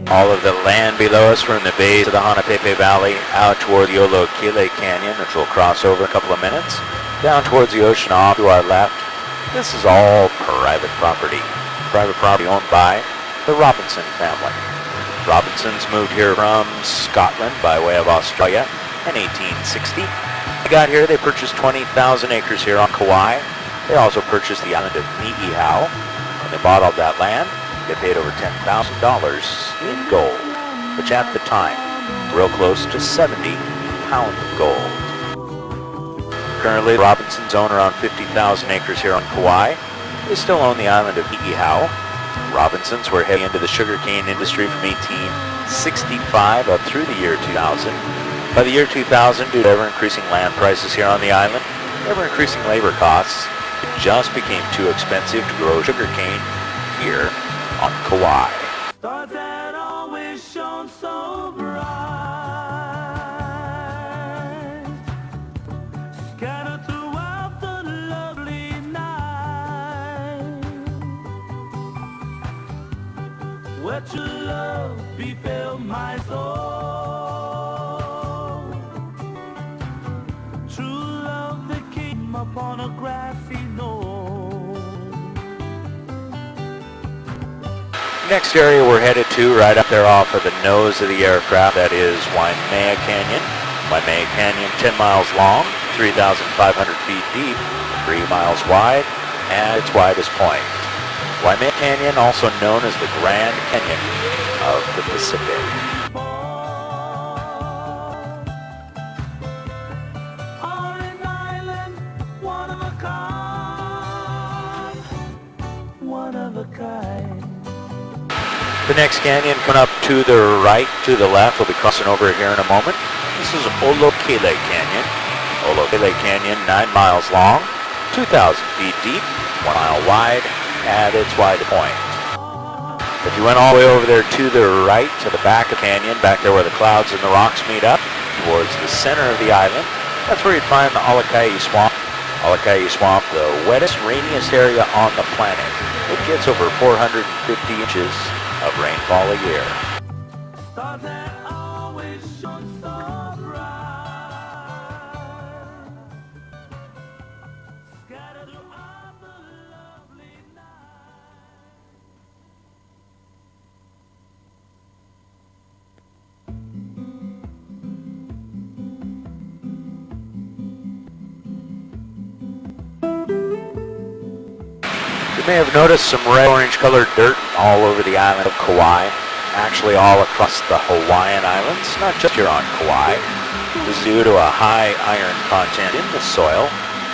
All of the land below us from the base of the Hanapepe Valley out toward the Olokile Canyon, which we'll cross over in a couple of minutes, down towards the ocean off to our left. This is all private property. Private property owned by the Robinson family. Robinsons moved here from Scotland by way of Australia in 1860. They got here, they purchased 20,000 acres here on Kauai. They also purchased the island of Niihau. When they bought all that land, they paid over $10,000 in gold, which at the time, real close to 70 pounds of gold. Currently, Robinsons own around 50,000 acres here on Kauai. They still own the island of Niihau. Robinsons were heading into the sugarcane industry from 1865 up through the year 2000. By the year 2000, due to ever-increasing land prices here on the island, ever-increasing labor costs, it just became too expensive to grow sugarcane here on Kauai. Stars that always shone so bright, scattered throughout the lovely night. Where true love befell my soul, true love that came upon a grassy knoll. Next area we're headed to, right up there off of the nose of the aircraft, that is Waimea Canyon. Waimea Canyon, 10 miles long, 3,500 feet deep, 3 miles wide, and its widest point. Waimea Canyon, also known as the Grand Canyon of the Pacific. The next canyon coming up to the right, to the left, we'll be crossing over here in a moment. This is Olokile Canyon. Olokile Canyon, 9 miles long, 2,000 feet deep, 1 mile wide, at its widest point. If you went all the way over there to the right, to the back of the canyon, back there where the clouds and the rocks meet up, towards the center of the island, that's where you'd find the Alakai Swamp. Alakai Swamp, the wettest, rainiest area on the planet. It gets over 450 inches of rainfall a year. Stars that always shone so bright, scattered throughout the lovely You may have noticed some red-orange colored dirt all over the island of Kauai, actually all across the Hawaiian Islands, not just here on Kauai. This is due to a high iron content in the soil.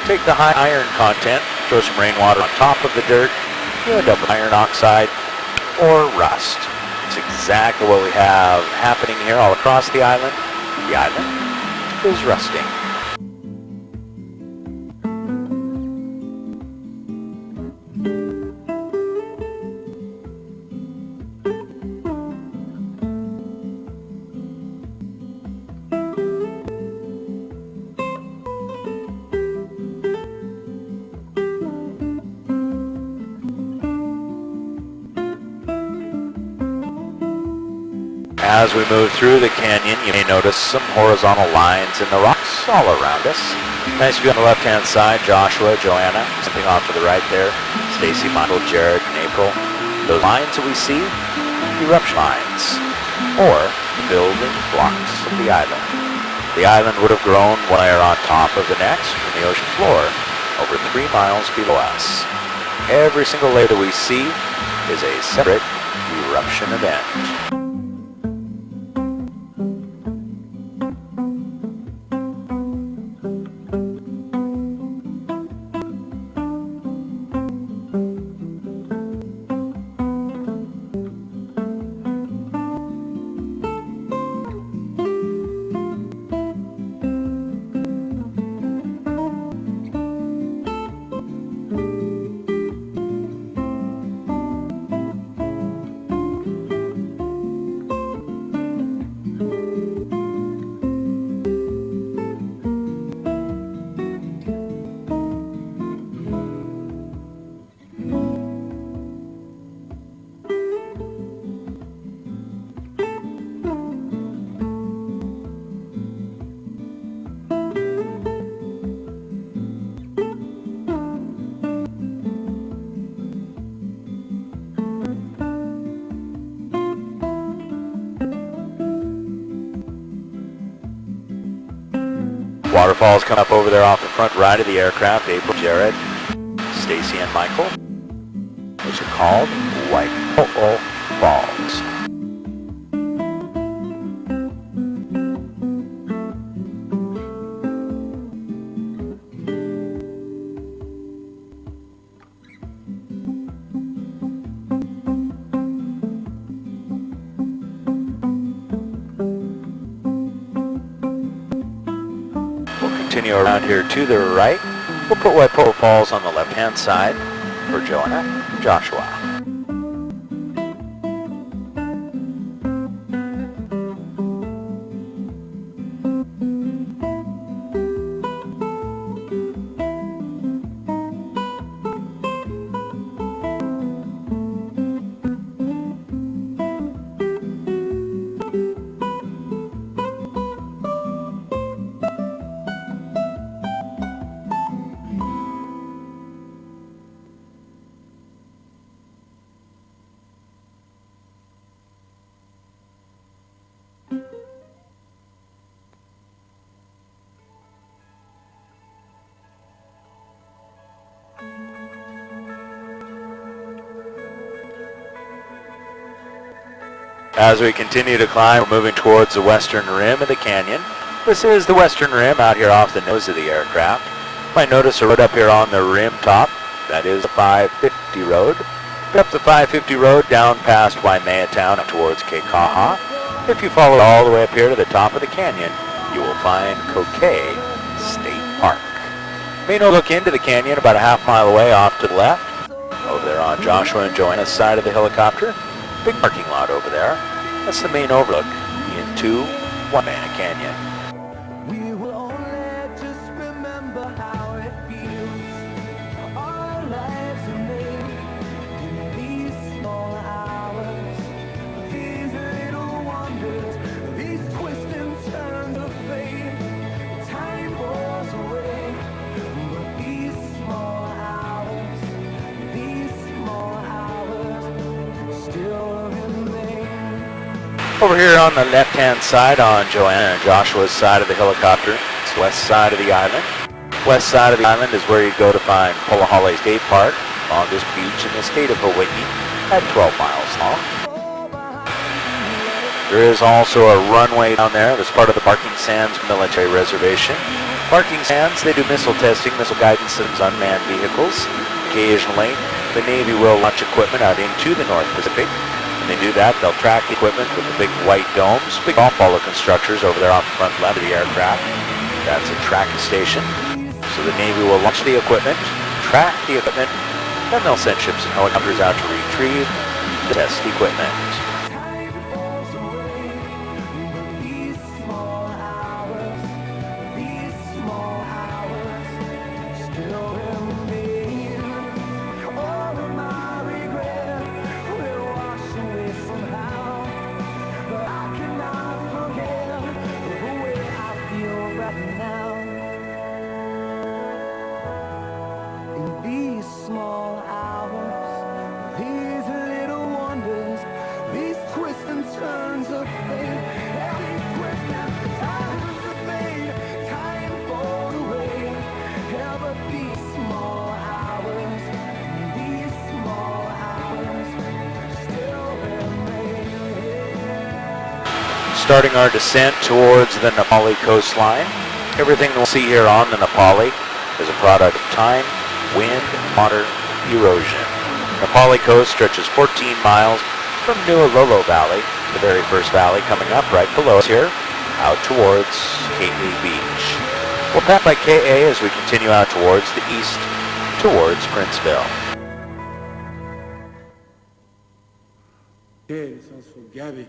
Take the high iron content, throw some rainwater on top of the dirt, you end up with iron oxide or rust. It's exactly what we have happening here all across the island. The island is rusting. As we move through the canyon, you may notice some horizontal lines in the rocks all around us. Nice view on the left-hand side, Joshua, Joanna, something off to the right there, Stacy, Michael, Jared, and April. Those lines that we see, eruption lines, or building blocks of the island. The island would have grown one layer on top of the next from the ocean floor, over 3 miles below us. Every single layer that we see is a separate eruption event. Falls come up over there off the front right of the aircraft. April, Jared, Stacy, and Michael. Those are called Waipo'o Falls. Continue around here to the right. We'll put Waipo'o Falls on the left-hand side for Joanna and Joshua. As we continue to climb, we're moving towards the western rim of the canyon. This is the western rim out here off the nose of the aircraft. You might notice a road up here on the rim top. That is the 550 road. Up the 550 road down past Waimea Town towards Keikaha. If you follow all the way up here to the top of the canyon, you will find Kauai State Park. You may look into the canyon about a half-mile away off to the left. Over there on Joshua and Joanna's side of the helicopter. Big parking lot over there. That's the main overlook into Waimea Canyon. We will only just remember how it feels. Our lives are made in these small hours. These little wonders, these twists and turns of fate. Time falls away, but these small hours still remain. Over here on the left-hand side on Joanna and Joshua's side of the helicopter, it's the west side of the island. West side of the island is where you go to find Polahale State Park, longest beach in the state of Hawaii, at 12 miles long. There is also a runway down there that's part of the Barking Sands Military Reservation. Barking Sands, they do missile testing, missile guidance of unmanned vehicles. Occasionally, the Navy will launch equipment out into the North Pacific. When they do that, they'll track the equipment with the big white domes, big golf ball constructors over there on the front left of the aircraft. That's a tracking station. So the Navy will launch the equipment, track the equipment, then they'll send ships and helicopters out to retrieve the test equipment. Starting our descent towards the Nepali coastline. Everything we'll see here on the Nepali is a product of time, wind, water, erosion. The Nepali coast stretches 14 miles from Nuololo Valley, the very first valley coming up right below us here, out towards Kauai Beach. We'll pass by KA as we continue out towards the east, towards Princeville. Okay, this one's for Gabby.